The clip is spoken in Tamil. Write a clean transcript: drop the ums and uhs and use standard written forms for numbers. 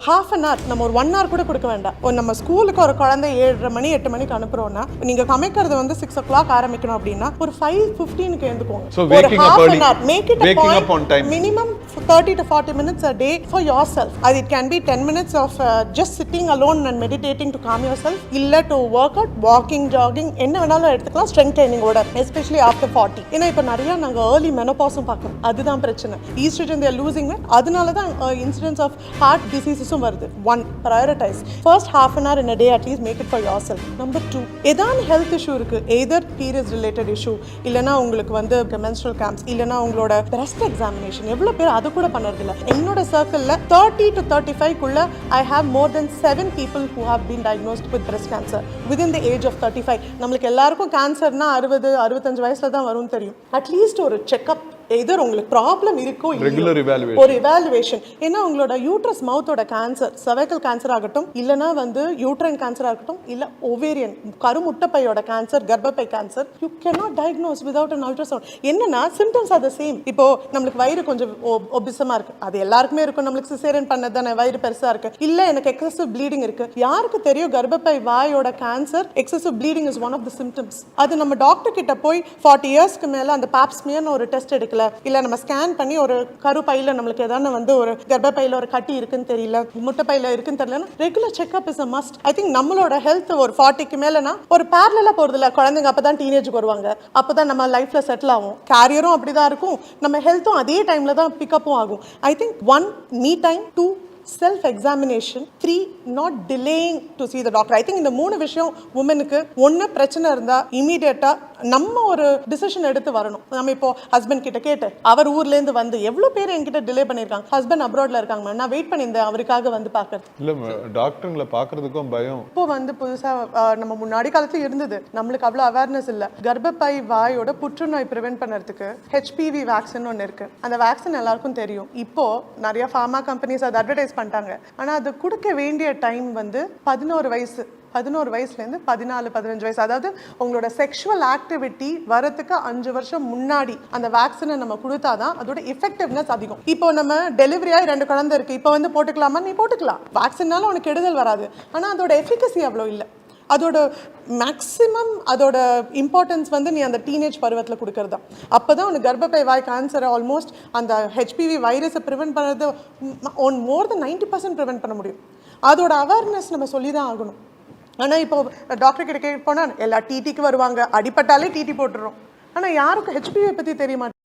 half an hour நம்ம ஒரு 1 hour கூட கொடுக்க வேண்டாம். நம்ம ஸ்கூலுக்கு ஒரு குழந்தை 7:30 மணி 8 மணிக்கு அனுப்புறோம்னா நீங்க சமைக்கிறது வந்து 6 o'clock ஆரம்பிக்கணும் அப்படின்னா ஒரு 5:15க்கு எழுந்துக்கோங்க. ஒரு half an hour make it a point minimum 30 to 40 minutes a day for yourself. It can be 10 minutes of just sitting alone and meditating to calm yourself, இல்ல to work out, walking, jogging, என்ன வேணாலும் எடுத்துக்கலாம். strength training ஓட especially after 40. ஏன்னா இப்போ நிறைய நாங்க early menopause பார்க்கறோம். அதுதான் பிரச்சனை. estrogen they are losing weight. அதனால தான் incidence of heart diseases வருது. One, prioritize. First half an hour in a day at least make it for yourself. Number 2, ஏதாவது health issue இருக்கு, either periods related issue, இல்லனா உங்களுக்கு வந்து menstrual cramps, இல்லனா உங்களோட breast examination, எவ்வளவு பேர் அது கூட பண்றது இல்ல. என்னோட சர்க்கிள்ல 30 to 35 குள்ள I have more than 7 people who have been diagnosed with breast cancer within the age of 35. நமக்கு எல்லாருக்கும் கேன்சர்னா 60 65 வயசுல தான் வரும்னு தெரியும். அட்லீஸ்ட் ஒரு செக்அப், எதர் உங்களுக்கு ப்ராப்ளம் இருக்கோ ரெகுலர் ஒரு இவாலுவேஷன். ஏன்னா உங்களோட யூட்ரஸ் மவுத்தோட கேன்சர், சர்வைக்கல் கேன்சர் ஆகட்டும், இல்லனா வந்து யூட்ரைன் கேன்சர் ஆகட்டும், இல்ல ஓவேரியன் கருமுட்டைப்பையோட கேன்சர், கர்ப்பப்பை cancer, you cannot diagnose without an ultrasound. என்னன்னா symptoms are the same. இப்போ நம்மளுக்கு வயிறு கொஞ்சம் ஒபிசமா இருக்கு, அது எல்லாருக்குமே இருக்கும். நம்மளுக்கு சிசேரியன் பண்ணதானே வயிறு பெருசா இருக்கு, இல்ல எனக்கு எக்ஸசிவ் ப்ளீடிங் இருக்கு. யாருக்கு தெரியும் கர்ப்பப்பை வாயோட cancer excessive bleeding is one of the symptoms. அது நம்ம டாக்டர் கிட்ட போய் 40 இயர்ஸ்க்கு மேல அந்த பாப்ஸ்மியர்னு ஒரு டெஸ்ட் எடுக்கல, இல்ல நம்ம ஸ்கேன் பண்ணி ஒரு கருப்பையில நம்மளுக்கு ஏதாவது வந்து ஒரு கர்ப்பப்பையில ஒரு கட்டி இருக்குன்னு தெரியல, முட்டைப்பையில இருக்குன்னு தெரியல, regular checkup is a must. I think நம்மளோட ஹெல்த் ஒரு 40க்கு மேலனா ஒரு பேரலா போறது இல்ல. குழந்தைங்க அப்பதான் டீனேஜுக்கு வருவாங்க, அப்பதான் நம்ம லைஃப்ல செட்டில் ஆகும். கேரியரும் அப்படிதான் இருக்கும், நம்ம ஹெல்த்தும் அதே டைம்ல தான் பிக்கப்பும் ஆகும். I think 1, me time, 2, self examination, 3, not delaying to see the doctor. I think இந்த 3 விஷயம் உமனுக்கு ஒண்ணு பிரச்சனை இருந்தா இமிடியேட்டா நம்ம ஒரு டிசிஷன் எடுத்து வரணும். நம்ம இப்போ ஹஸ்பண்ட் கிட்ட கேட்டு அவர் ஊர்ல இருந்து வந்து எவ்வளவு பேர் என்கிட்ட டிலே பண்ணிருக்காங்க, ஹஸ்பண்ட் அப்ராட்ல இருக்காங்க, நான் வெயிட் பண்ணியிருந்தேன் அவருக்காக வந்து பாக்குறது இல்ல. டாக்டர்ங்களை பாக்குறதுக்கும் பயம். இப்போ வந்து புதுசா நம்ம முன்னாடி காலத்துல இருந்தது, நம்மளுக்கு அவ்வளவு அவேர்னஸ் இல்ல. கர்ப்பப்பை வாயோட புற்றுநோய் பிரிவென்ட் பண்றதுக்கு HPV வேக்சின் ஒன்று இருக்கு. அந்த வேக்சின் எல்லாருக்கும் தெரியும். இப்போ நிறைய ஃபார்மா கம்பெனிஸ் அதை அட்வர்டைஸ் பண்ணிட்டாங்க. ஆனா அது கொடுக்க வேண்டிய டைம் வந்து 11 வயசுலேருந்து 14-15 வயசு. அதாவது உங்களோட செக்ஷுவல் ஆக்டிவிட்டி வரதுக்கு 5 வருஷம் முன்னாடி அந்த வேக்சினை நம்ம கொடுத்தாதான் அதோட எஃபெக்டிவ்னஸ் அதிகம். இப்போ நம்ம டெலிவரி ஆகி 2 குழந்தை இருக்கு, இப்போ வந்து போட்டுக்கலாமா, நீ போட்டுக்கலாம், வேக்சின்னால உனக்கு கெடுதல் வராது. ஆனால் அதோட எஃபிகசி அவ்வளோ இல்லை. அதோட மேக்ஸிமம் அதோட இம்பார்ட்டன்ஸ் வந்து நீ அந்த டீனேஜ் பருவத்தில் கொடுக்கறது தான். அப்போ தான் உனக்கு கர்ப்பப்பை வாய் கேன்சரை ஆல்மோஸ்ட் அந்த HPV வைரஸை ப்ரிவென்ட் பண்ணுறது மோர் தென் 90% ப்ரிவென்ட் பண்ண முடியும். அதோட அவேர்னஸ் நம்ம சொல்லி தான் ஆகணும். ஆனால் இப்போ டாக்டர் கிட்ட கேட்க போனால் எல்லா டிடிக்கு வருவாங்க, அடிப்பட்டாலே டிடி போட்டுறோம். ஆனால் யாருக்கும் HPV பற்றி தெரிய மாட்டேங்குது.